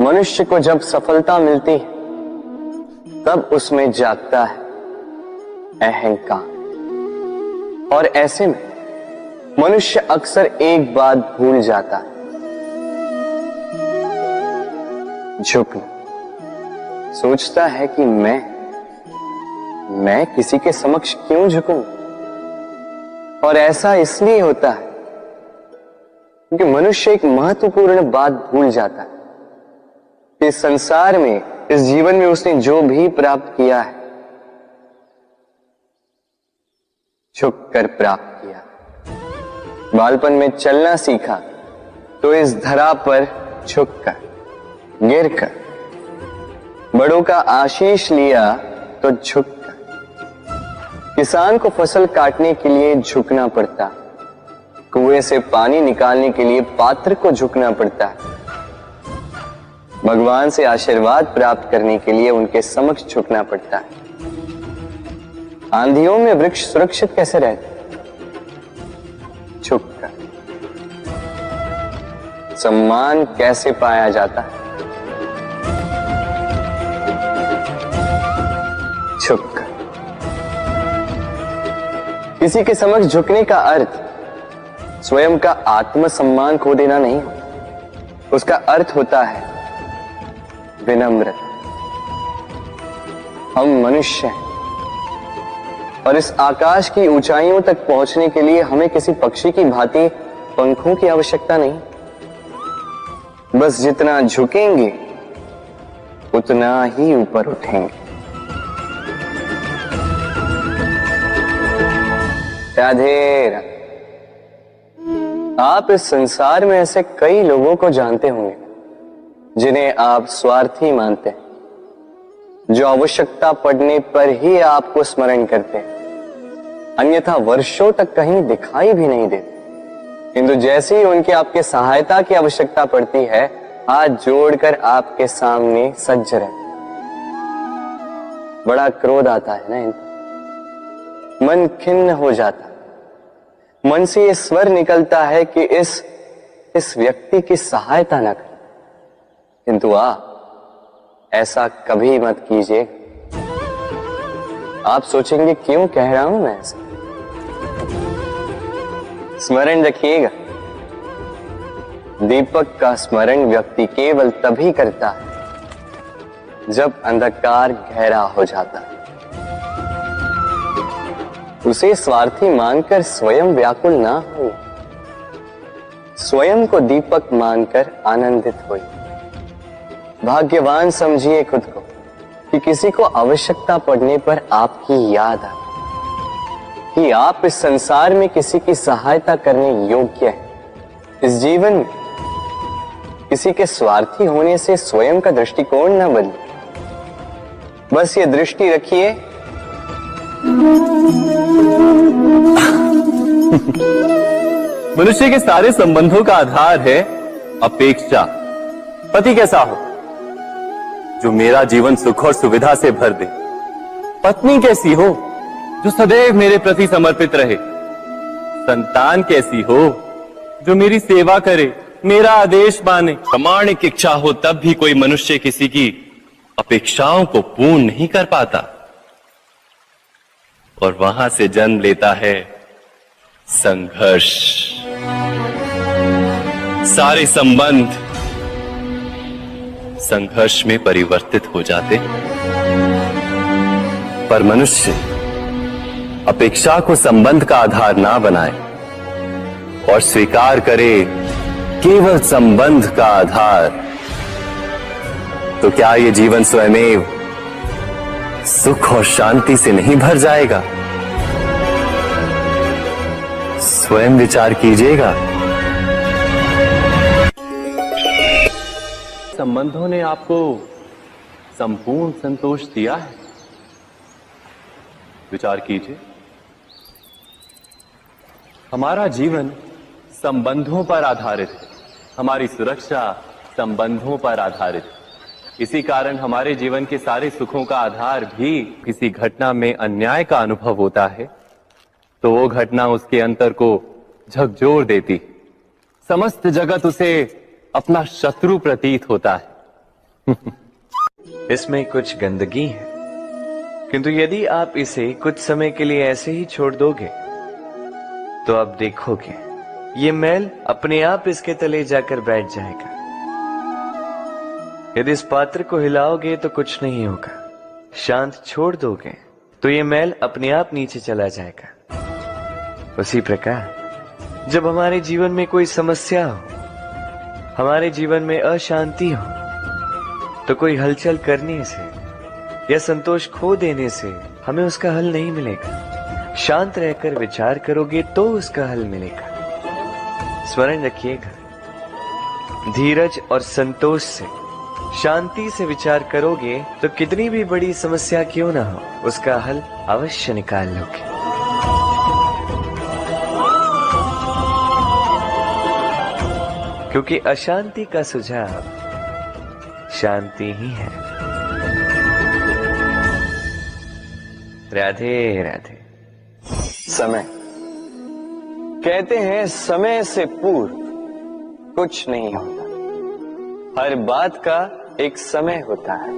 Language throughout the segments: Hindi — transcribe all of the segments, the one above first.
मनुष्य को जब सफलता मिलती है तब उसमें जागता है अहंकार, और ऐसे में मनुष्य अक्सर एक बात भूल जाता है, झुकना। सोचता है कि मैं किसी के समक्ष क्यों झुकूं? और ऐसा इसलिए होता है क्योंकि मनुष्य एक महत्वपूर्ण बात भूल जाता है कि इस संसार में, इस जीवन में उसने जो भी प्राप्त किया है झुककर प्राप्त किया। बालपन में चलना सीखा तो इस धरा पर झुककर, गिरकर। बड़ों का आशीष लिया तो झुककर। किसान को फसल काटने के लिए झुकना पड़ता, कुएं से पानी निकालने के लिए पात्र को झुकना पड़ता है। भगवान से आशीर्वाद प्राप्त करने के लिए उनके समक्ष झुकना पड़ता है। आंधियों में वृक्ष सुरक्षित कैसे रहते? झुककर। सम्मान कैसे पाया जाता है? झुककर। किसी के समक्ष झुकने का अर्थ स्वयं का आत्मसम्मान खो देना नहीं, उसका अर्थ होता है विनम्रता। हम मनुष्य हैं और इस आकाश की ऊंचाइयों तक पहुंचने के लिए हमें किसी पक्षी की भांति पंखों की आवश्यकता नहीं। बस जितना झुकेंगे उतना ही ऊपर उठेंगे। राधे राधे। आप इस संसार में ऐसे कई लोगों को जानते होंगे जिन्हें आप स्वार्थी मानते हैं, जो आवश्यकता पड़ने पर ही आपको स्मरण करते हैं, अन्यथा वर्षों तक कहीं दिखाई भी नहीं देते, किंतु जैसे ही उनके आपके सहायता की आवश्यकता पड़ती है हाथ जोड़कर आपके सामने सज्ज रहते। बड़ा क्रोध आता है ना इनको, मन खिन्न हो जाता है, मन से ये स्वर निकलता है कि इस व्यक्ति की सहायता न करें, किंतु ऐसा कभी मत कीजिए। आप सोचेंगे क्यों कह रहा हूं मैं ऐसा? स्मरण रखिएगा, दीपक का स्मरण व्यक्ति केवल तभी करता है जब अंधकार गहरा हो जाता है। उसे स्वार्थी मानकर स्वयं व्याकुल ना हो, स्वयं को दीपक मानकर आनंदित होइए। भाग्यवान समझिए खुद को कि किसी को आवश्यकता पड़ने पर आपकी याद आए, कि आप इस संसार में किसी की सहायता करने योग्य हैं। इस जीवन में किसी के स्वार्थी होने से स्वयं का दृष्टिकोण न बदले। बस ये दृष्टि रखिए, मनुष्य के सारे संबंधों का आधार है अपेक्षा। पति कैसा हो जो मेरा जीवन सुख और सुविधा से भर दे, पत्नी कैसी हो जो सदैव मेरे प्रति समर्पित रहे, संतान कैसी हो जो मेरी सेवा करे, मेरा आदेश माने। प्रामाणिक इच्छा हो तब भी कोई मनुष्य किसी की अपेक्षाओं को पूर्ण नहीं कर पाता, और वहां से जन्म लेता है संघर्ष। सारे संबंध संघर्ष में परिवर्तित हो जाते, पर मनुष्य अपेक्षा को संबंध का आधार ना बनाए और स्वीकार करे केवल संबंध का आधार, तो क्या ये जीवन स्वयमेव सुख और शांति से नहीं भर जाएगा? स्वयं विचार कीजिएगा। संबंधों ने आपको संपूर्ण संतोष दिया है? विचार कीजिए। हमारा जीवन संबंधों पर आधारित है, हमारी सुरक्षा संबंधों पर आधारित है। इसी कारण हमारे जीवन के सारे सुखों का आधार भी किसी घटना में अन्याय का अनुभव होता है तो वो घटना उसके अंतर को झकझोर देती, समस्त जगत उसे अपना शत्रु प्रतीत होता है। इसमें कुछ गंदगी है, किंतु यदि आप इसे कुछ समय के लिए ऐसे ही छोड़ दोगे तो आप देखोगे ये मैल अपने आप इसके तले जाकर बैठ जाएगा। यदि इस पात्र को हिलाओगे तो कुछ नहीं होगा, शांत छोड़ दोगे तो ये मैल अपने आप नीचे चला जाएगा। उसी प्रकार जब हमारे जीवन में कोई समस्या हो, हमारे जीवन में अशांति हो, तो कोई हलचल करने से या संतोष खो देने से हमें उसका हल नहीं मिलेगा। शांत रहकर विचार करोगे तो उसका हल मिलेगा। स्मरण रखिएगा, धीरज और संतोष से, शांति से विचार करोगे तो कितनी भी बड़ी समस्या क्यों ना हो, उसका हल अवश्य निकाल लोगे। क्योंकि अशांति का सुझाव शांति ही है। राधे राधे। समय, कहते हैं समय से पूर्व कुछ नहीं होता। हर बात का एक समय होता है।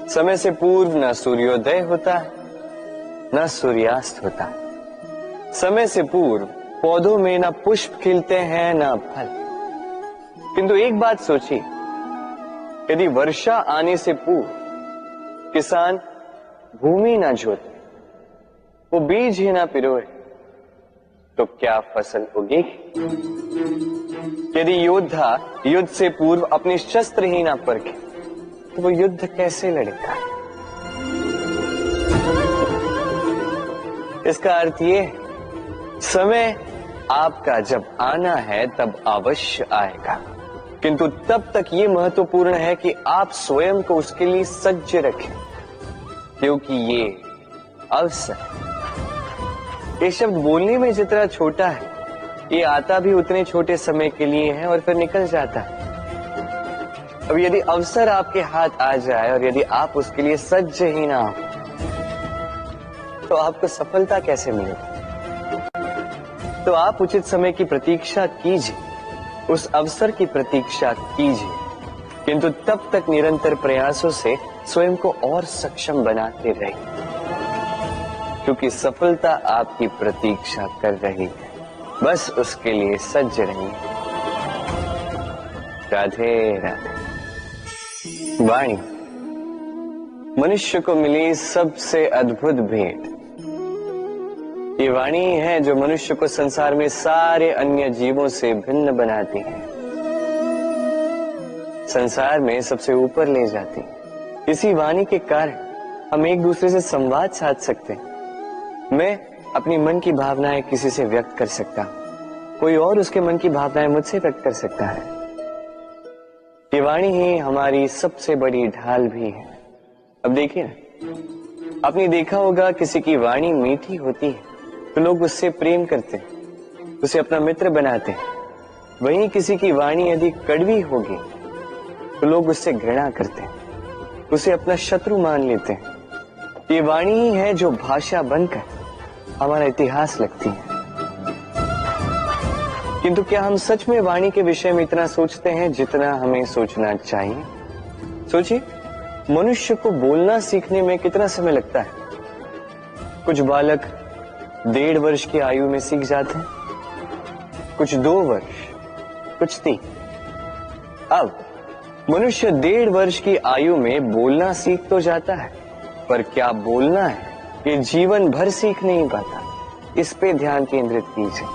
समय से पूर्व न सूर्योदय होता है, न सूर्यास्त होता है। समय से पूर्व पौधों में न पुष्प खिलते हैं न फल। किंतु एक बात सोचिए, यदि वर्षा आने से पूर्व किसान भूमि न जोते, वो बीज ही ना पिरोए, तो क्या फसल उगेगी? यदि योद्धा युद्ध से पूर्व अपने शस्त्र ही ना परखे, तो वो युद्ध कैसे लड़ेगा? इसका अर्थ ये है, समय आपका जब आना है तब अवश्य आएगा, किंतु तब तक ये महत्वपूर्ण है कि आप स्वयं को उसके लिए सज्ज रखें, क्योंकि ये अवसर, ये शब्द बोलने में जितना छोटा है, ये आता भी उतने छोटे समय के लिए है और फिर निकल जाता है। अब यदि अवसर आपके हाथ आ जाए और यदि आप उसके लिए सज्ज ही ना हो, तो आपको सफलता कैसे मिलेगी? तो आप उचित समय की प्रतीक्षा कीजिए, उस अवसर की प्रतीक्षा कीजिए, किंतु तब तक निरंतर प्रयासों से स्वयं को और सक्षम बनाते रहिए, क्योंकि सफलता आपकी प्रतीक्षा कर रही है। बस उसके लिए सज्ज रहिए। राधे राधे। वाणी मनुष्य को मिली सबसे अद्भुत भेंट। ये वाणी है जो मनुष्य को संसार में सारे अन्य जीवों से भिन्न बनाती है, संसार में सबसे ऊपर ले जाती है। इसी वाणी के कारण हम एक दूसरे से संवाद साध सकते हैं। मैं अपनी मन की भावनाएं किसी से व्यक्त कर सकता हूं, कोई और उसके मन की भावनाएं मुझसे व्यक्त कर सकता है। ये वाणी ही हमारी सबसे बड़ी ढाल भी है। अब देखिए ना, आपने देखा होगा किसी की वाणी मीठी होती है तो लोग उससे प्रेम करते हैं, उसे अपना मित्र बनाते हैं। वहीं किसी की वाणी यदि कड़वी होगी तो लोग उससे घृणा करते हैं, उसे अपना शत्रु मान लेते हैं। ये वाणी ही है जो भाषा बनकर हमारा इतिहास लिखती है। किंतु क्या हम सच में वाणी के विषय में इतना सोचते हैं जितना हमें सोचना चाहिए? सोचिए, मनुष्य को बोलना सीखने में कितना समय लगता है? कुछ बालक 1.5 वर्ष की आयु में सीख जाते हैं, कुछ 2 वर्ष, कुछ 3। अब मनुष्य 1.5 वर्ष की आयु में बोलना सीख तो जाता है, पर क्या बोलना है ये जीवन भर सीख नहीं पाता। इस पे ध्यान केंद्रित कीजिए,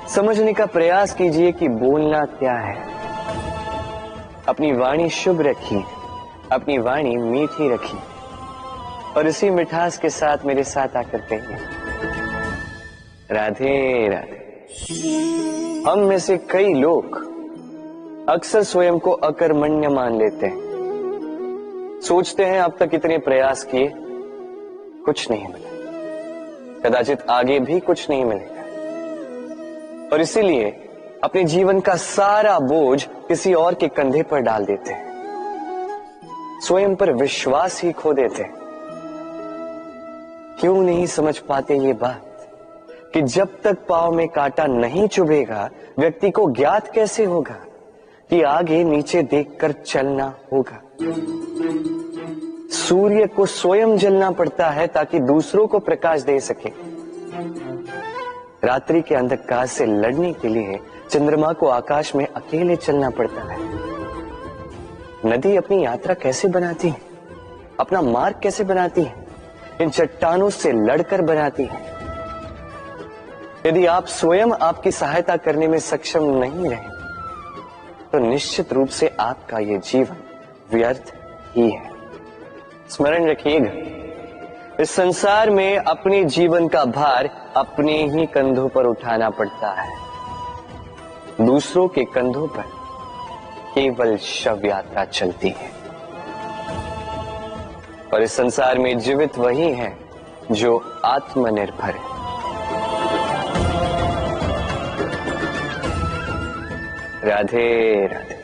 समझने का प्रयास कीजिए कि बोलना क्या है। अपनी वाणी शुभ रखिए, अपनी वाणी मीठी रखिए, और इसी मिठास के साथ मेरे साथ आकर कहिए, राधे राधे। हम में से कई लोग अक्सर स्वयं को अकर्मण्य मान लेते हैं, सोचते हैं अब तक इतने प्रयास किए, कुछ नहीं मिला, कदाचित आगे भी कुछ नहीं मिलेगा, और इसीलिए अपने जीवन का सारा बोझ किसी और के कंधे पर डाल देते हैं, स्वयं पर विश्वास ही खो देते हैं। क्यों नहीं समझ पाते ये बात कि जब तक पांव में कांटा नहीं चुभेगा व्यक्ति को ज्ञात कैसे होगा कि आगे नीचे देखकर चलना होगा। सूर्य को स्वयं जलना पड़ता है ताकि दूसरों को प्रकाश दे सके। रात्रि के अंधकार से लड़ने के लिए चंद्रमा को आकाश में अकेले चलना पड़ता है। नदी अपनी यात्रा कैसे बनाती है, अपना मार्ग कैसे बनाती है? इन चट्टानों से लड़कर बनाती है। यदि आप स्वयं आपकी सहायता करने में सक्षम नहीं रहे तो निश्चित रूप से आपका यह जीवन व्यर्थ ही है। स्मरण रखिएगा, इस संसार में अपने जीवन का भार अपने ही कंधों पर उठाना पड़ता है। दूसरों के कंधों पर केवल शव यात्रा चलती है। और इस संसार में जीवित वही है जो आत्मनिर्भर है। राधे राधे।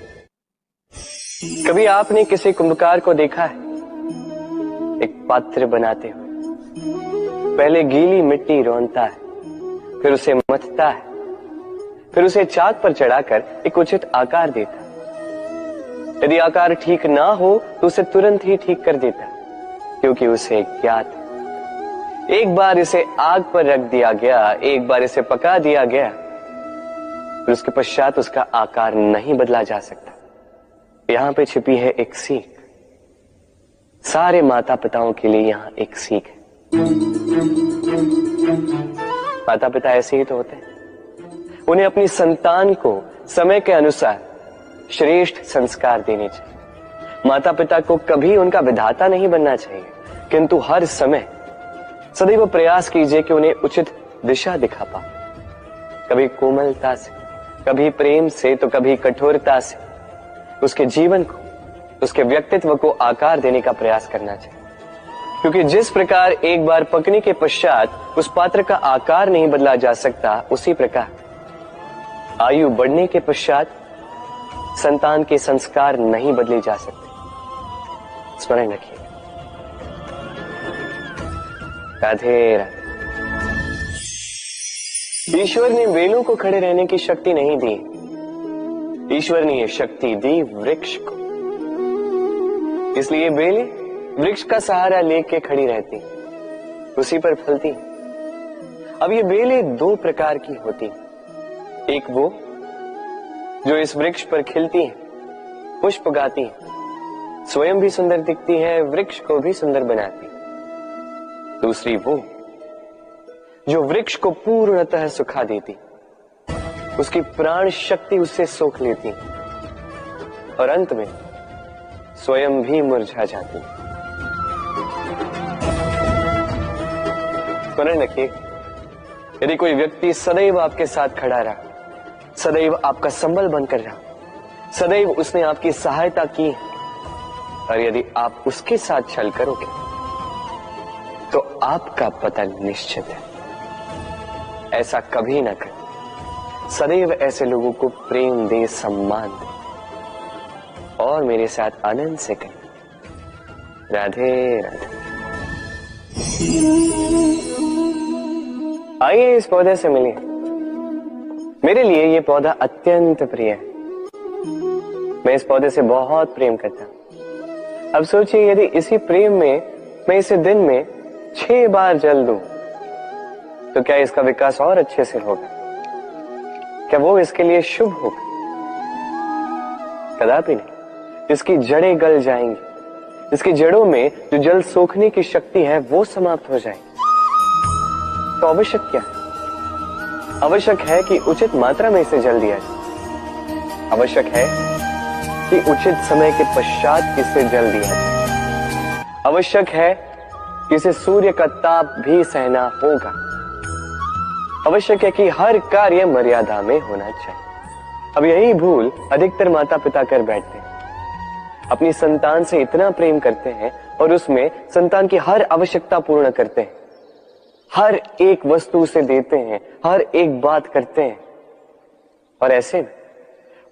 कभी आपने किसी कुंभकार को देखा है? एक पात्र बनाते हुए पहले गीली मिट्टी रौंदता है, फिर उसे मथता है, फिर उसे चाक पर चढ़ाकर एक उचित आकार देता है। यदि आकार ठीक ना हो तो उसे तुरंत ही ठीक कर देता है, क्योंकि उसे ज्ञात है। एक बार इसे आग पर रख दिया गया, एक बार इसे पका दिया गया, फिर उसके पश्चात उसका आकार नहीं बदला जा सकता। यहां पे छिपी है एक सीख। सारे माता पिताओं के लिए यहां एक सीख है। माता पिता ऐसे ही तो होते हैं। उन्हें अपनी संतान को समय के अनुसार श्रेष्ठ संस्कार देने चाहिए। माता पिता को कभी उनका विधाता नहीं बनना चाहिए, किंतु हर समय सदैव प्रयास कीजिए कि उन्हें उचित दिशा दिखा पाओ। कभी कोमलता से, कभी प्रेम से, तो कभी कठोरता से उसके जीवन को, उसके व्यक्तित्व को आकार देने का प्रयास करना चाहिए। क्योंकि जिस प्रकार एक बार पकने के पश्चात उस पात्र का आकार नहीं बदला जा सकता, उसी प्रकार आयु बढ़ने के पश्चात संतान के संस्कार नहीं बदले जा सकते। स्मरण रखिए। राधे राधे। ईश्वर ने बेलों को खड़े रहने की शक्ति नहीं दी, ईश्वर ने यह शक्ति दी वृक्ष को। इसलिए बेलें वृक्ष का सहारा लेके खड़ी रहती, उसी पर फलती। अब ये बेलें दो प्रकार की होती, एक वो जो इस वृक्ष पर खिलती हैं, पुष्प गाती हैं, स्वयं भी सुंदर दिखती है, वृक्ष को भी सुंदर बनाती। दूसरी वो जो वृक्ष को पूर्णतः सुखा देती, उसकी प्राण शक्ति उससे सोख लेती और अंत में स्वयं भी मुरझा जाती। स्मरण रखिए, यदि कोई व्यक्ति सदैव आपके साथ खड़ा रहा, सदैव आपका संबल बनकर रहा, सदैव उसने आपकी सहायता की, और यदि आप उसके साथ छल करोगे तो आपका पतन निश्चित है। ऐसा कभी ना करें। सदैव ऐसे लोगों को प्रेम दे, सम्मान दे और मेरे साथ आनंद से कहें राधे राधे। आइए इस पौधे से मिलिए। मेरे लिए ये पौधा अत्यंत प्रिय है। मैं इस पौधे से बहुत प्रेम करता हूं। अब सोचिए, यदि इसी प्रेम में मैं इसे दिन में 6 बार जल दूं तो क्या इसका विकास और अच्छे से होगा? क्या वो इसके लिए शुभ होगा? कदापि नहीं। इसकी जड़ें गल जाएंगी, इसकी जड़ों में जो जल सोखने की शक्ति है वो समाप्त हो जाएगी। तो आवश्यक क्या है? आवश्यक है कि उचित मात्रा में इसे जल दिया जाए। आवश्यक है कि उचित समय के पश्चात इसे जल दिया जाए। आवश्यक है कि इसे सूर्य का ताप भी सहना होगा। आवश्यक है कि हर कार्य मर्यादा में होना चाहिए। अब यही भूल अधिकतर माता पिता कर बैठते हैं। अपनी संतान से इतना प्रेम करते हैं और उसमें संतान की हर आवश्यकता पूर्ण करते हैं, हर एक वस्तु उसे देते हैं, हर एक बात करते हैं, और ऐसे में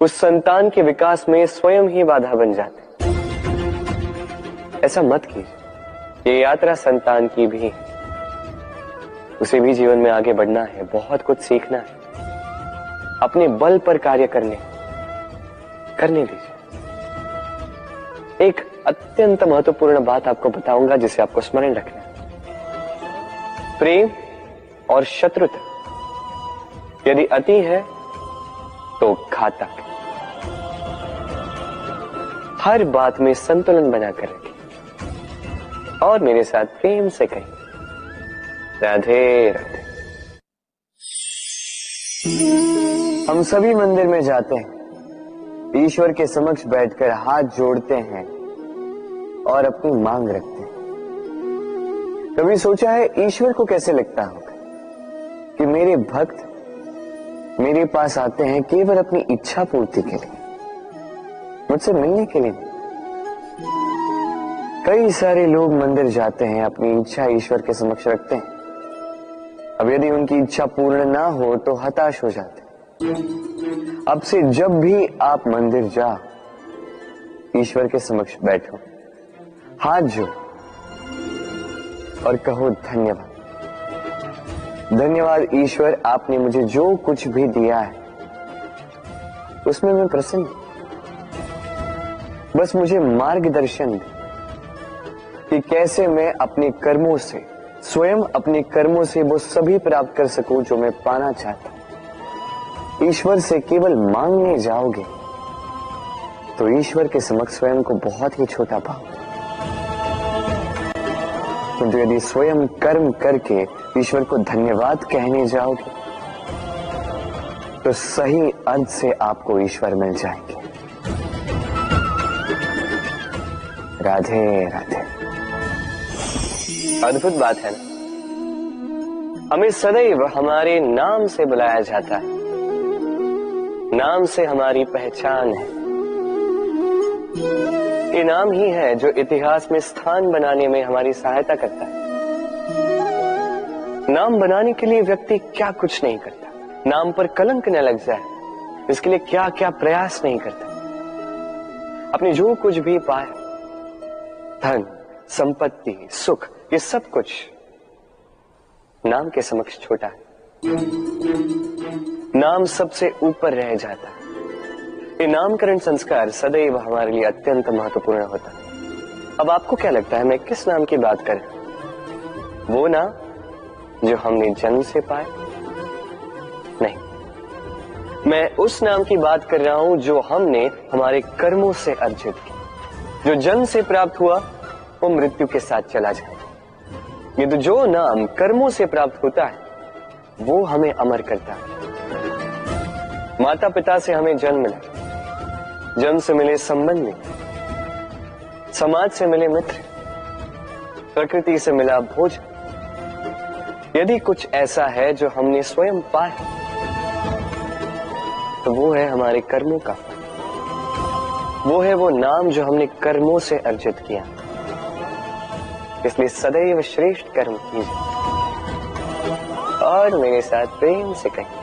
उस संतान के विकास में स्वयं ही बाधा बन जाते हैं। ऐसा मत कीजिए। ये यात्रा संतान की भी है, उसे भी जीवन में आगे बढ़ना है, बहुत कुछ सीखना है, अपने बल पर कार्य करने, करने दीजिए। एक अत्यंत महत्वपूर्ण बात आपको बताऊंगा जिसे आपको स्मरण रखना है। प्रेम और शत्रुता यदि अति है तो घातक। हर बात में संतुलन बनाकर रखिए और मेरे साथ प्रेम से कहिए, राधे राधे। हम सभी मंदिर में जाते हैं, ईश्वर के समक्ष बैठकर हाथ जोड़ते हैं और अपनी मांग रखते हैं। कभी सोचा है ईश्वर को कैसे लगता होगा कि मेरे भक्त मेरे पास आते हैं केवल अपनी इच्छा पूर्ति के लिए, मुझसे मिलने के लिए नहीं। कई सारे लोग मंदिर जाते हैं, अपनी इच्छा ईश्वर के समक्ष रखते हैं। अब यदि उनकी इच्छा पूर्ण ना हो तो हताश हो जाते हैं। अब से जब भी आप मंदिर जाओ, ईश्वर के समक्ष बैठो, हाथ जोड़ो और कहो धन्यवाद। धन्यवाद ईश्वर, आपने मुझे जो कुछ भी दिया है उसमें मैं प्रसन्न हूं। बस मुझे मार्गदर्शन दे कि कैसे मैं अपने कर्मों से, स्वयं अपने कर्मों से वो सभी प्राप्त कर सकूं जो मैं पाना चाहता हूं। ईश्वर से केवल मांगने जाओगे तो ईश्वर के समक्ष स्वयं को बहुत ही छोटा पाओगे, किंतु यदि स्वयं कर्म करके ईश्वर को धन्यवाद कहने जाओगे तो सही अर्थ से आपको ईश्वर मिल जाएंगे। राधे राधे। अद्भुत बात है ना, हमें सदैव हमारे नाम से बुलाया जाता है, नाम से हमारी पहचान है। ये नाम ही है जो इतिहास में स्थान बनाने में हमारी सहायता करता है। नाम बनाने के लिए व्यक्ति क्या कुछ नहीं करता, नाम पर कलंक न लग जाए इसके लिए क्या क्या प्रयास नहीं करता। अपने जो कुछ भी पाए, धन, संपत्ति, सुख, ये सब कुछ नाम के समक्ष छोटा है। नाम सबसे ऊपर रह जाता है। ये नामकरण संस्कार सदैव हमारे लिए अत्यंत महत्वपूर्ण होता है। अब आपको क्या लगता है मैं किस नाम की बात करें? वो नाम जो हमने जन्म से पाया? नहीं, मैं उस नाम की बात कर रहा हूं जो हमने हमारे कर्मों से अर्जित किया। जो जन्म से प्राप्त हुआ वो मृत्यु के साथ चला जाए, ये तो जो नाम कर्मों से प्राप्त होता है वो हमें अमर करता है। माता पिता से हमें जन्म मिला, जन्म से मिले संबंधी, समाज से मिले मित्र, प्रकृति से मिला भोजन। यदि कुछ ऐसा है जो हमने स्वयं पाया तो वो है हमारे कर्मों का फल। वो है वो नाम जो हमने कर्मों से अर्जित किया। इसलिए सदैव श्रेष्ठ कर्म कीजिए और मेरे साथ प्रेम से कहिए,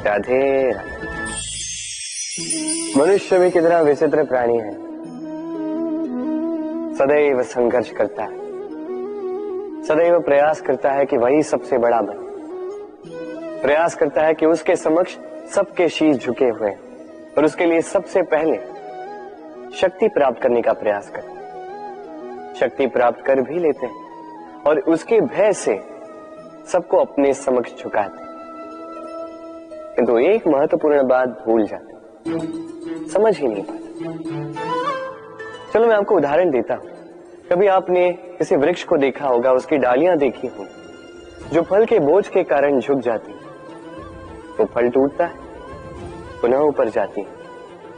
राधे राधे। मनुष्य भी कितना विचित्र प्राणी है, सदैव संघर्ष करता है, सदैव प्रयास करता है कि वही सबसे बड़ा बने, प्रयास करता है कि उसके समक्ष सबके शीश झुके हुए और उसके लिए सबसे पहले शक्ति प्राप्त करने का प्रयास करते। शक्ति प्राप्त कर भी लेते हैं और उसके भय से सबको अपने समक्ष झुकाते, किंतु एक महत्वपूर्ण बात भूल जाते, समझ ही नहीं पाते। चलो मैं आपको उदाहरण देता हूं। कभी आपने किसी वृक्ष को देखा होगा, उसकी डालियां देखी होंगी जो फल के बोझ के कारण झुक जाती है। वो फल टूटता है, पुनः ऊपर जाती है,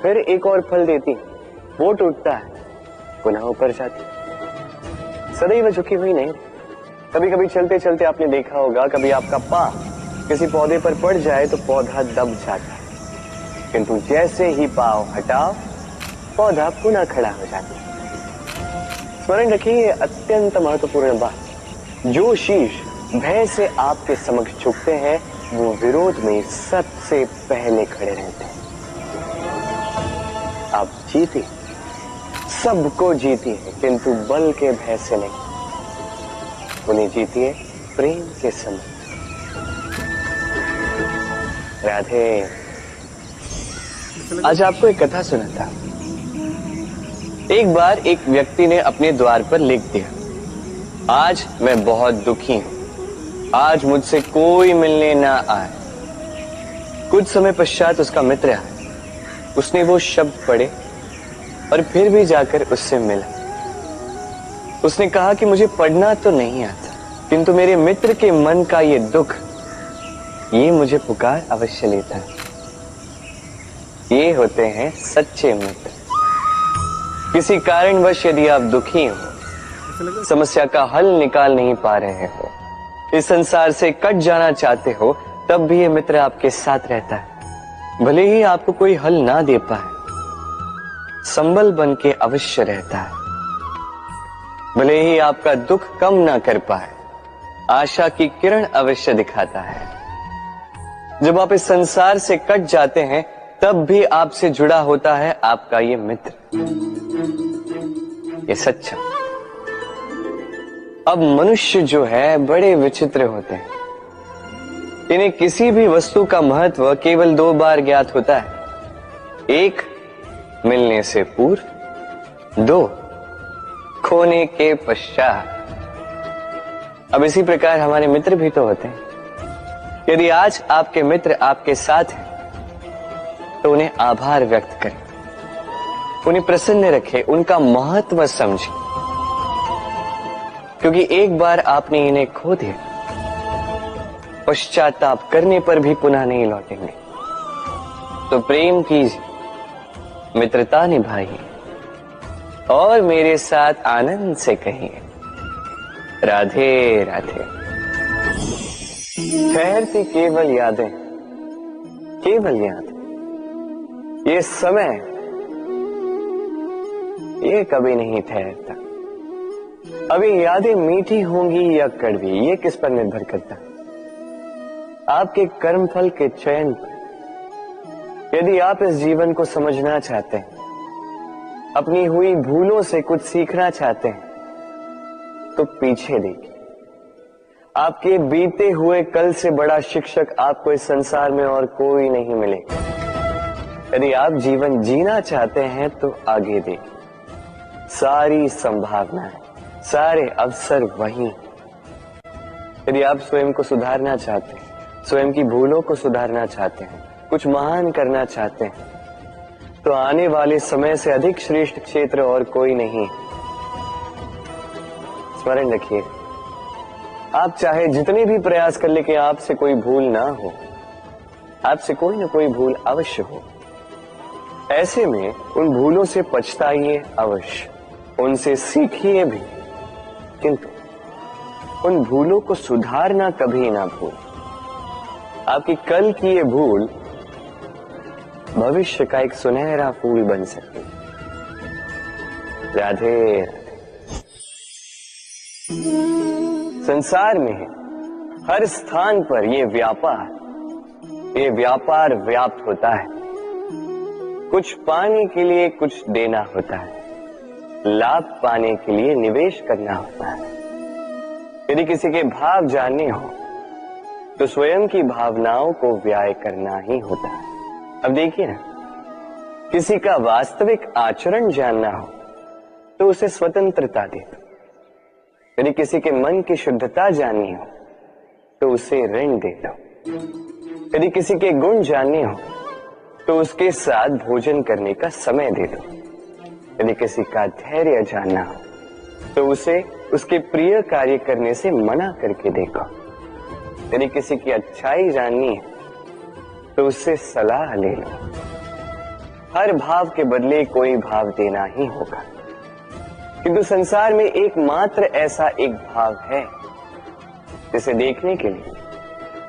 फिर एक और फल देती है, वो टूटता है, पुनः ऊपर जाती है, सदैव झुकी हुई नहीं। कभी कभी चलते चलते आपने देखा होगा, कभी आपका पांव किसी पौधे पर पड़ जाए तो पौधा दब जाता है, किंतु जैसे ही पांव हटाओ पौधा पुनः खड़ा हो जाता है। स्मरण रखिए अत्यंत महत्वपूर्ण बात, जो शीश भय से आपके समक्ष झुकते हैं वो विरोध में सबसे पहले खड़े रहते हैं। आप जीते, सबको जीती है, किंतु बल के भय से नहीं, उन्हें जीतिए प्रेम के समक्ष। राधे। आज आपको एक कथा सुनाता हूं। एक बार एक व्यक्ति ने अपने द्वार पर लिख दिया, आज मैं बहुत दुखी हूं, आज मुझसे कोई मिलने ना आए। कुछ समय पश्चात उसका मित्र आया, उसने वो शब्द पढ़े और फिर भी जाकर उससे मिला। उसने कहा कि मुझे पढ़ना तो नहीं आता, किंतु मेरे मित्र के मन का ये दुख, ये मुझे पुकार अवश्य लेता है। ये होते हैं सच्चे मित्र। किसी कारणवश यदि आप दुखी हो, समस्या का हल निकाल नहीं पा रहे हो, इस संसार से कट जाना चाहते हो, तब भी ये मित्र आपके साथ रहता है। भले ही आपको कोई हल ना दे पाए, संबल बन के अवश्य रहता है। भले ही आपका दुख कम ना कर पाए, आशा की किरण अवश्य दिखाता है। जब आप इस संसार से कट जाते हैं, तब भी आपसे जुड़ा होता है आपका ये मित्र, ये सच्चा। अब मनुष्य जो है बड़े विचित्र होते हैं। इन्हें किसी भी वस्तु का महत्व केवल 2 बार ज्ञात होता है, 1 मिलने से पूर्व, 2 खोने के पश्चात। अब इसी प्रकार हमारे मित्र भी तो होते हैं। यदि आज आपके मित्र आपके साथ हैं, तो उन्हें आभार व्यक्त करें, उन्हें प्रसन्न रखें, उनका महत्व समझें, क्योंकि एक बार आपने इन्हें खो दिया, पश्चाताप करने पर भी पुनः नहीं लौटेंगे। तो प्रेम कीजिए, मित्रता निभाइए और मेरे साथ आनंद से कहिए, राधे राधे। ठहरती केवल यादें, केवल यादें। ये समय, ये कभी नहीं ठहरता। अभी यादें मीठी होंगी या कड़वी, ये किस पर निर्भर करता है? आपके कर्मफल के चयन पर। यदि आप इस जीवन को समझना चाहते हैं, अपनी हुई भूलों से कुछ सीखना चाहते हैं, तो पीछे देखिए। आपके बीते हुए कल से बड़ा शिक्षक आपको इस संसार में और कोई नहीं मिलेगा। यदि आप जीवन जीना चाहते हैं, तो आगे देखिए। सारी संभावनाएं, सारे अवसर वहीं। यदि आप स्वयं को सुधारना चाहते हैं, स्वयं की भूलों को सुधारना चाहते हैं, कुछ महान करना चाहते हैं, तो आने वाले समय से अधिक श्रेष्ठ क्षेत्र और कोई नहीं। स्मरण रखिए, आप चाहे जितने भी प्रयास कर ले कि आपसे कोई भूल ना हो, आपसे कोई ना कोई भूल अवश्य हो। ऐसे में उन भूलों से पछताइए अवश्य, उनसे सीखिए भी, किंतु उन भूलों को सुधारना कभी ना भूल। आपकी कल की ये भूल भविष्य का एक सुनहरा फूल बन सकती है। राधे राधे। संसार में हर स्थान पर ये व्यापार व्याप्त होता है। कुछ पाने के लिए कुछ देना होता है, लाभ पाने के लिए निवेश करना होता है। यदि किसी के भाव जानने हो, तो स्वयं की भावनाओं को व्याय करना ही होता है। अब देखिए ना, किसी का वास्तविक आचरण जानना हो, तो उसे स्वतंत्रता दे दो। यदि किसी के मन की शुद्धता जाननी हो, तो उसे ऋण दे दो। यदि किसी के गुण जानने हो, तो उसके साथ भोजन करने का समय दे दो। यदि किसी का धैर्य जानना हो, तो उसे उसके प्रिय कार्य करने से मना करके देखो। यदि किसी की अच्छाई जाननी है, तो उससे सलाह ले लो। हर भाव के बदले कोई भाव देना ही होगा, किंतु संसार में एकमात्र ऐसा एक भाव है, जिसे देखने के लिए,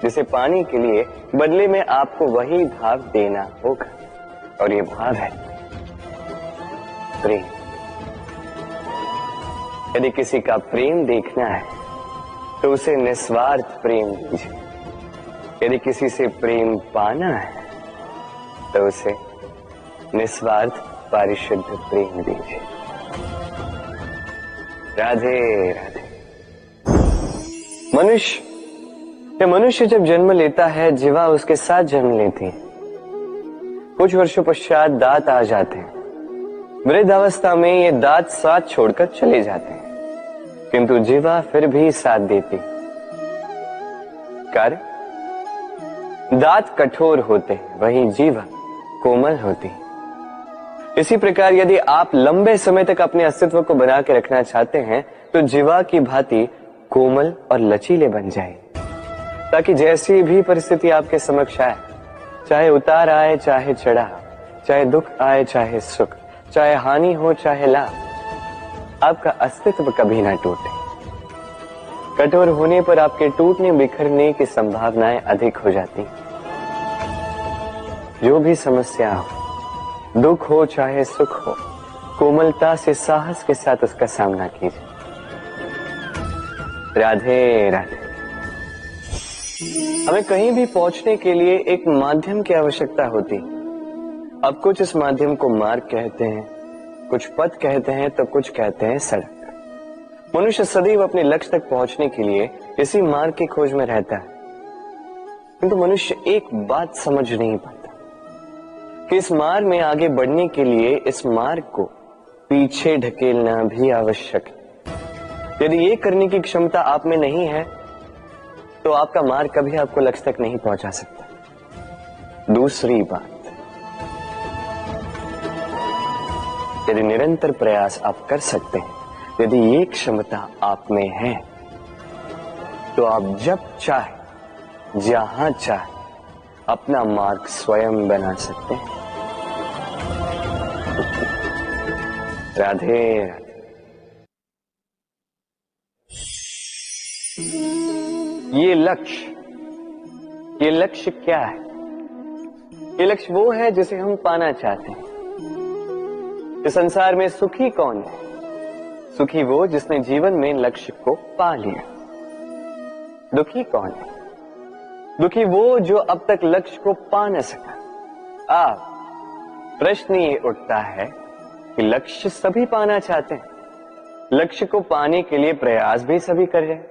जिसे पाने के लिए बदले में आपको वही भाव देना होगा, और ये भाव है प्रेम। यदि किसी का प्रेम देखना है, तो उसे निस्वार्थ प्रेम दीजिए। यदि किसी से प्रेम पाना है, तो उसे निस्वार्थ पारिशुद्ध प्रेम दीजिए। राधे राधे। मनुष्य जब जन्म लेता है, जीवा उसके साथ जन्म लेती है। कुछ वर्षों पश्चात दांत आ जाते हैं। वृद्ध अवस्था में ये दांत साथ छोड़कर चले जाते हैं, किंतु जीवा फिर भी साथ देती। कार्य, दांत कठोर होते हैं, वहीं जीवा कोमल होती है। इसी प्रकार यदि आप लंबे समय तक अपने अस्तित्व को बना के रखना चाहते हैं तो जीवा की भांति कोमल और लचीले बन जाए, ताकि जैसी भी परिस्थिति आपके समक्ष आए, चाहे उतार आए चाहे चढ़ाव, चाहे दुख आए चाहे सुख, चाहे हानि हो चाहे लाभ, आपका अस्तित्व कभी ना टूटे। कठोर होने पर आपके टूटने बिखरने की संभावनाएं अधिक हो जाती। जो भी समस्या हो, दुख हो चाहे सुख हो, कोमलता से साहस के साथ उसका सामना कीजिए। राधे राधे। हमें कहीं भी पहुंचने के लिए एक माध्यम की आवश्यकता होती। अब कुछ इस माध्यम को मार्ग कहते हैं, कुछ पथ कहते हैं, तो कुछ कहते हैं सड़क। मनुष्य सदैव अपने लक्ष्य तक पहुंचने के लिए इसी मार्ग की खोज में रहता है, किंतु मनुष्य एक बात समझ नहीं पाता कि इस मार्ग में आगे बढ़ने के लिए इस मार्ग को पीछे ढकेलना भी आवश्यक है। यदि ये करने की क्षमता आप में नहीं है तो आपका मार्ग कभी आपको लक्ष्य तक नहीं पहुंचा सकता। दूसरी बात, यदि निरंतर प्रयास आप कर सकते हैं, यदि ये क्षमता आप में है, तो आप जब चाहे जहां चाहे अपना मार्ग स्वयं बना सकते हैं। राधे राधे। ये लक्ष्य क्या है? ये लक्ष्य वो है जिसे हम पाना चाहते हैं। इस संसार में सुखी कौन है? सुखी वो जिसने जीवन में लक्ष्य को पा लिया। दुखी कौन है? दुखी वो जो अब तक लक्ष्य को पा न सका। प्रश्न ये उठता है कि लक्ष्य सभी पाना चाहते हैं, लक्ष्य को पाने के लिए प्रयास भी सभी कर रहे हैं,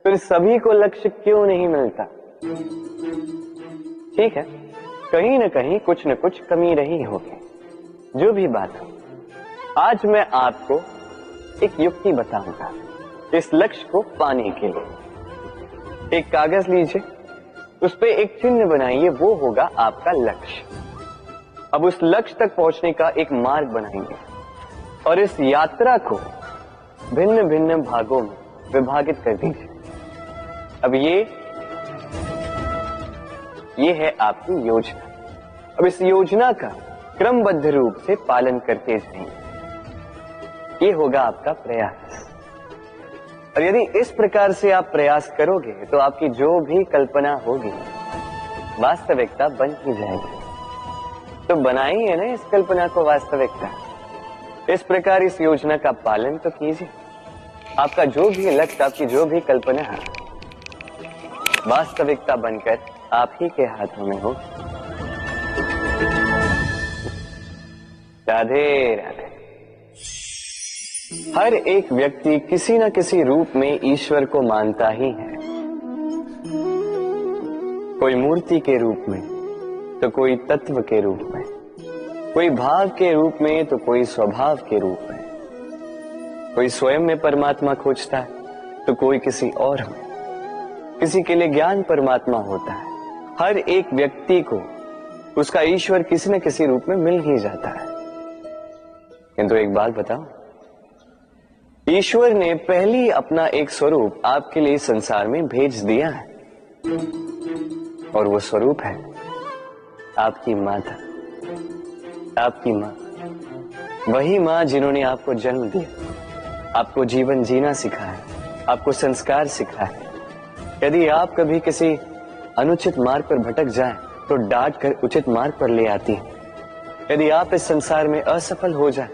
फिर सभी को लक्ष्य क्यों नहीं मिलता? ठीक है, कहीं न कहीं कुछ न कुछ कमी रही होगी। जो भी बात हो, आज मैं आपको एक युक्ति बताऊंगा इस लक्ष्य को पाने के लिए। एक कागज लीजिए, उस पे एक चिन्ह बनाइए, वो होगा आपका लक्ष्य। अब उस लक्ष्य तक पहुंचने का एक मार्ग बनाएंगे और इस यात्रा को भिन्न भिन्न भागों में विभाजित कर दीजिए। अब ये है आपकी योजना। अब इस योजना का क्रमबद्ध रूप से पालन करते जाएंगे। ये होगा आपका प्रयास। और यदि इस प्रकार से आप प्रयास करोगे तो आपकी जो भी कल्पना होगी वास्तविकता बन ही जाएगी। तो बनाइए ना इस कल्पना को वास्तविकता। इस प्रकार इस योजना का पालन तो कीजिए। आपका जो भी लक्ष्य, आपकी जो भी कल्पना है, वास्तविकता बनकर आप ही के हाथों में हो। राधे राधे। हर एक व्यक्ति किसी न किसी रूप में ईश्वर को मानता ही है। कोई मूर्ति के रूप में, तो कोई तत्व के रूप में, कोई भाव के रूप में, तो कोई स्वभाव के रूप में। कोई स्वयं में परमात्मा खोजता है तो कोई किसी और में। किसी के लिए ज्ञान परमात्मा होता है। हर एक व्यक्ति को उसका ईश्वर किसी न किसी रूप में मिल ही जाता है। किंतु एक बात बताओ, ईश्वर ने पहली अपना एक स्वरूप आपके लिए संसार में भेज दिया है, और वो स्वरूप है आपकी माता, आपकी मां। वही मां जिन्होंने आपको जन्म दिया, आपको जीवन जीना सिखाया, आपको संस्कार सिखाया। यदि आप कभी किसी अनुचित मार्ग पर भटक जाएं, तो डांट कर उचित मार्ग पर ले आती है। यदि आप इस संसार में असफल हो जाएं,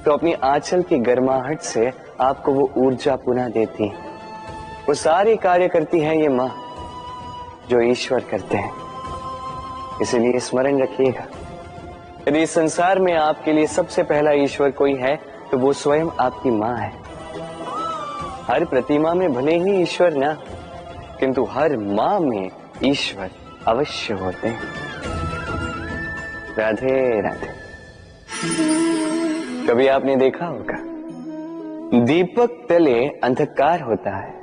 तो अपनी आंचल की गर्माहट से आपको वो ऊर्जा पुनः देती है। वो सारे कार्य करती है ये मां जो ईश्वर करते हैं। इसलिए स्मरण रखिएगा, यदि इस संसार में आपके लिए सबसे पहला ईश्वर कोई है तो वो स्वयं आपकी मां है। हर प्रतिमा में भले ही ईश्वर ना, किंतु हर मां में ईश्वर अवश्य होते हैं। राधे राधे। कभी आपने देखा होगा, दीपक तले अंधकार होता है,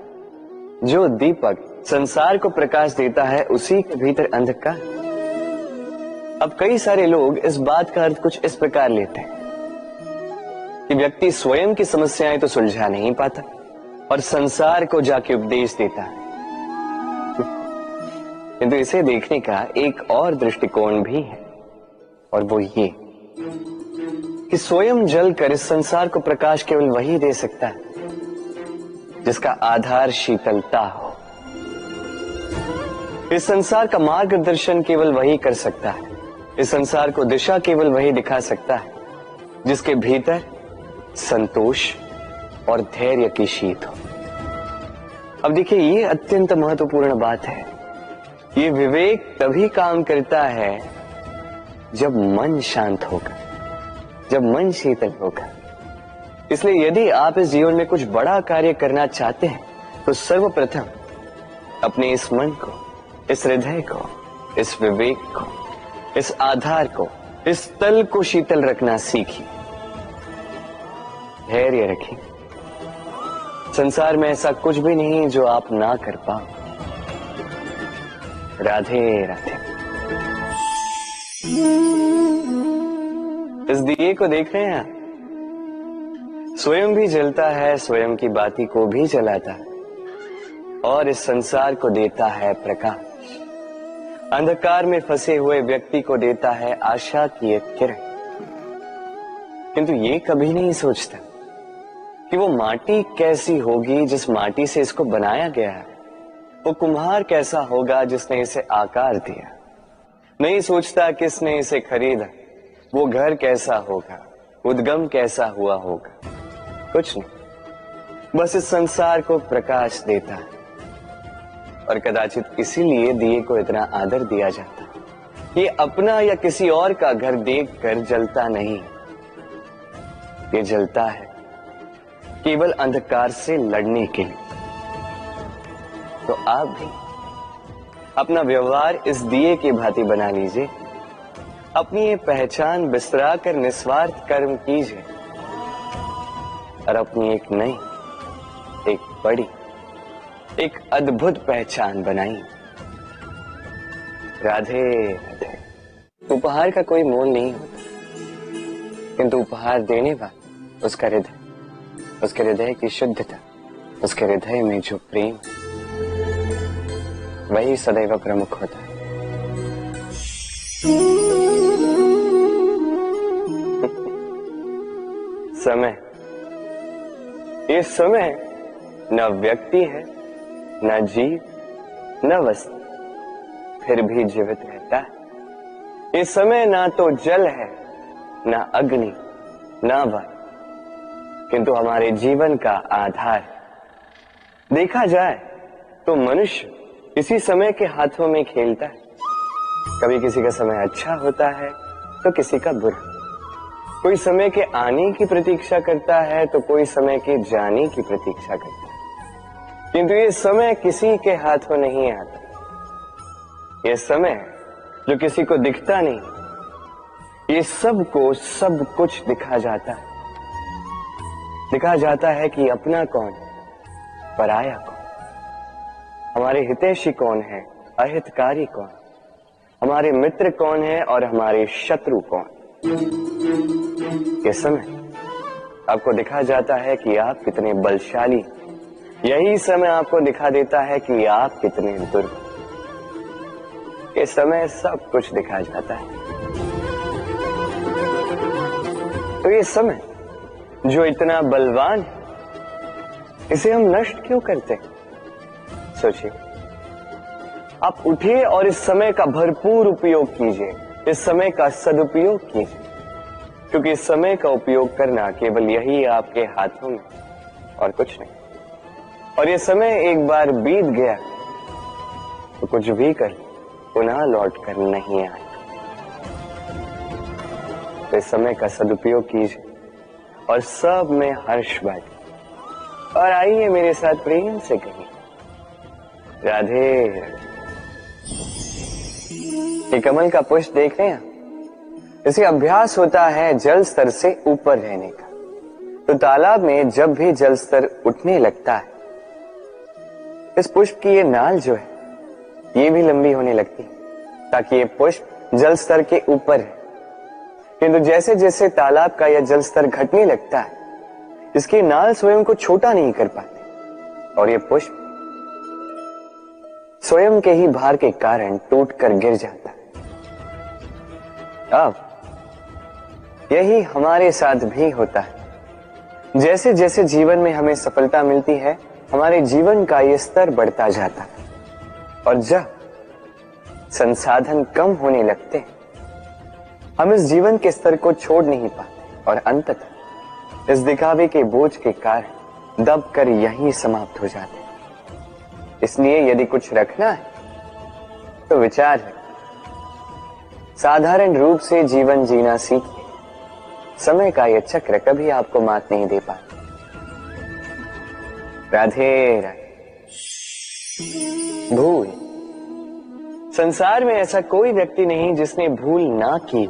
जो दीपक संसार को प्रकाश देता है उसी के भीतर अंधकार। अब कई सारे लोग इस बात का अर्थ कुछ इस प्रकार लेते हैं कि व्यक्ति स्वयं की समस्याएं तो सुलझा नहीं पाता और संसार को जाके उपदेश देता है, किंतु इसे देखने का एक और दृष्टिकोण भी है, और वो ये कि स्वयं जलकर इस संसार को प्रकाश केवल वही दे सकता है जिसका आधार शीतलता हो। इस संसार का मार्गदर्शन केवल वही कर सकता है, इस संसार को दिशा केवल वही दिखा सकता है जिसके भीतर संतोष और धैर्य की शीत हो। अब देखिए, ये अत्यंत महत्वपूर्ण बात है। ये विवेक तभी काम करता है जब मन शांत होगा, जब मन शीतल होगा। इसलिए यदि आप इस जीवन में कुछ बड़ा कार्य करना चाहते हैं तो सर्वप्रथम अपने इस मन को, इस हृदय को, इस विवेक को, इस आधार को, इस तल को शीतल रखना सीखिए, धैर्य रखिए। संसार में ऐसा कुछ भी नहीं जो आप ना कर पाओ। राधे राधे। इस दिए को देख रहे हैं, स्वयं भी जलता है, स्वयं की बाती को भी जलाता है और इस संसार को देता है प्रकाश। अंधकार में फंसे हुए व्यक्ति को देता है आशा की एक किरण। किंतु ये कभी नहीं सोचता कि वो माटी कैसी होगी जिस माटी से इसको बनाया गया है, वो कुम्हार कैसा होगा जिसने इसे आकार दिया। नहीं सोचता किसने इसे खरीदा, वो घर कैसा होगा, उद्गम कैसा हुआ होगा, कुछ नहीं, बस इस संसार को प्रकाश देता है। और कदाचित इसीलिए दिए को इतना आदर दिया जाता है। ये अपना या किसी और का घर देखकर जलता नहीं, ये जलता है केवल अंधकार से लड़ने के लिए। तो आप भी अपना व्यवहार इस दिए की भांति बना लीजिए, अपनी ये पहचान बिसरा कर निस्वार्थ कर्म कीजिए और अपनी एक नई, एक बड़ी, एक अद्भुत पहचान बनाइए। राधे राधे। उपहार का कोई मोल नहीं होता, किंतु उपहार देने वाला उसका हृदय, उसके हृदय की शुद्धता, उसके हृदय में जो प्रेम, वही सदैव प्रमुख होता है। समय, ये समय न व्यक्ति है, न जीव, न वस्तु, फिर भी जीवित रहता है। ये समय ना तो जल है, ना अग्नि, ना वायु, किंतु हमारे जीवन का आधार। देखा जाए तो मनुष्य इसी समय के हाथों में खेलता है। कभी किसी का समय अच्छा होता है तो किसी का बुरा, कोई समय के आने की प्रतीक्षा करता है तो कोई समय के जाने की प्रतीक्षा करता है, किंतु ये समय किसी के हाथों नहीं आता। ये समय जो किसी को दिखता नहीं, ये सबको सब कुछ दिखा जाता है। दिखा जाता है कि अपना कौन, पराया कौन, हमारे हितैषी कौन है, अहितकारी कौन, हमारे मित्र कौन है और हमारे शत्रु कौन। ये समय आपको दिखा जाता है कि आप कितने बलशाली, यही समय आपको दिखा देता है कि आप कितने दुर्बल। ये समय सब कुछ दिखा जाता है। तो ये समय जो इतना बलवान है, इसे हम नष्ट क्यों करते हैं? सोचिए, आप उठिए और इस समय का भरपूर उपयोग कीजिए, इस समय का सदुपयोग कीजिए, क्योंकि इस समय का उपयोग करना केवल यही आपके हाथों में, और कुछ नहीं। और ये समय एक बार बीत गया तो कुछ भी कर पुनः लौट कर नहीं आए। तो इस समय का सदुपयोग कीजिए और सब में हर्ष बांटिए। और आइए मेरे साथ प्रेम से कहिए, राधे राधे। ये कमल का पुष्प देख रहे हैं, इसे अभ्यास होता है जल स्तर से ऊपर रहने का। तो तालाब में जब भी जल स्तर उठने लगता है, इस पुष्प की ये नाल जो है ये भी लंबी होने लगती है ताकि ये पुष्प जल स्तर के ऊपर है। किंतु जैसे जैसे तालाब का यह जल स्तर घटने लगता है, इसकी नाल स्वयं को छोटा नहीं कर पाती और ये पुष्प स्वयं के ही भार के कारण टूटकर गिर जाता है। अब यही हमारे साथ भी होता है। जैसे जैसे जीवन में हमें सफलता मिलती है, हमारे जीवन का ये स्तर बढ़ता जाता है और जब संसाधन कम होने लगते हैं, हम इस जीवन के स्तर को छोड़ नहीं पाते और अंततः इस दिखावे के बोझ के कारण दब कर यहीं समाप्त हो जाते हैं। इसलिए यदि कुछ रखना है तो विचार है, साधारण रूप से जीवन जीना सीखिए। समय का यह चक्र कभी आपको मात नहीं दे पाता। राधे राधे। भूल। संसार में ऐसा कोई व्यक्ति नहीं जिसने भूल ना की।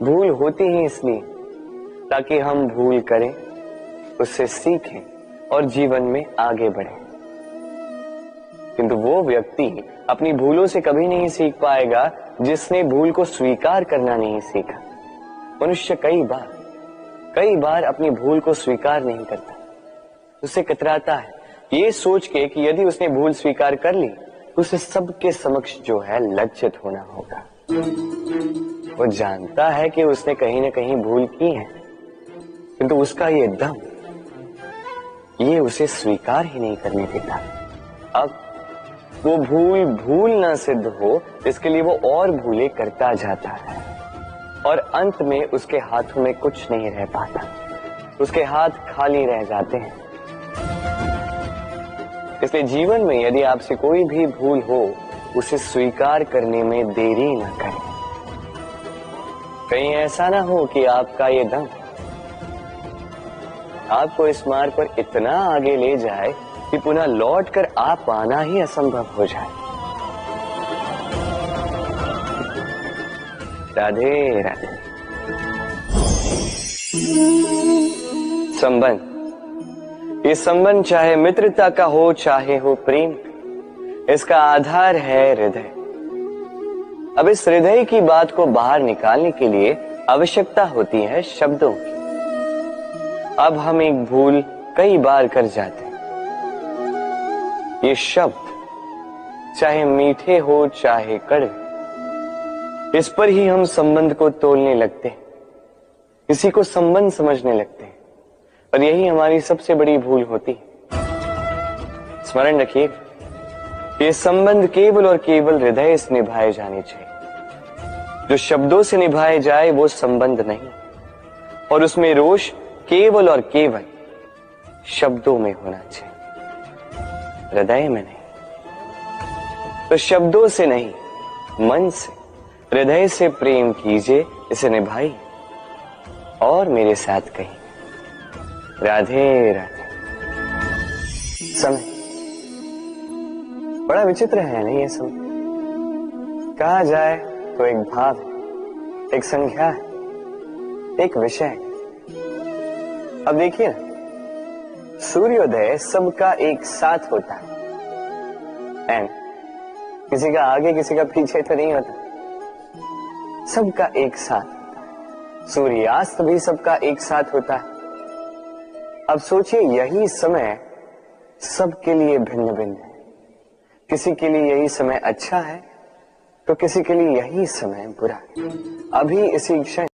भूल होती ही इसलिए ताकि हम भूल करें, उससे सीखें और जीवन में आगे बढ़ें। किंतु वो व्यक्ति अपनी भूलों से कभी नहीं सीख पाएगा जिसने भूल को स्वीकार करना नहीं सीखा। मनुष्य कई बार अपनी भूल को स्वीकार नहीं करता, उससे कतराता है ये सोच के कि यदि उसने भूल स्वीकार कर ली तो उसे सबके समक्ष जो है लज्जित होना होगा। वो जानता है कि उसने कहीं ना कहीं भूल की है, किंतु उसका ये दम ये उसे स्वीकार ही नहीं करने देता। अब वो भूल ना सिद्ध हो, इसके लिए वो और भूलें करता जाता है और अंत में उसके हाथों में कुछ नहीं रह पाता, उसके हाथ खाली रह जाते हैं। इसलिए जीवन में यदि आपसे कोई भी भूल हो, उसे स्वीकार करने में देरी न करें। कहीं ऐसा ना हो कि आपका ये दम आपको इस मार्ग पर इतना आगे ले जाए कि पुनः लौटकर आ पाना ही असंभव हो जाए। राधे राधे। संबंध। ये संबंध चाहे मित्रता का हो चाहे हो प्रेम, इसका आधार है हृदय। अब इस हृदय की बात को बाहर निकालने के लिए आवश्यकता होती है शब्दों की। अब हम एक भूल कई बार कर जाते हैं। ये शब्द चाहे मीठे हो चाहे कड़वे, इस पर ही हम संबंध को तोलने लगते हैं, किसी को संबंध समझने लगते हैं और यही हमारी सबसे बड़ी भूल होती है। स्मरण रखिए, ये संबंध केवल और केवल हृदय से निभाए जाने चाहिए। जो शब्दों से निभाए जाए वो संबंध नहीं, और उसमें रोष केवल और केवल शब्दों में होना चाहिए, हृदय में नहीं। तो शब्दों से नहीं, मन से, हृदय से प्रेम कीजिए, इसे निभाइए और मेरे साथ कहिए राधे राधे। समय बड़ा विचित्र है नहीं? ये समय कहा जाए तो एक भाव है, एक संख्या है, एक विषय है। अब देखिए ना, सूर्योदय सबका एक साथ होता है एंड किसी का आगे किसी का पीछे तो नहीं होता, सबका एक साथ होता है। सूर्यास्त भी सबका एक साथ होता है। अब सोचिए, यही समय सबके लिए भिन्न भिन्न है। किसी के लिए यही समय अच्छा है तो किसी के लिए यही समय बुरा है। अभी इसी क्षण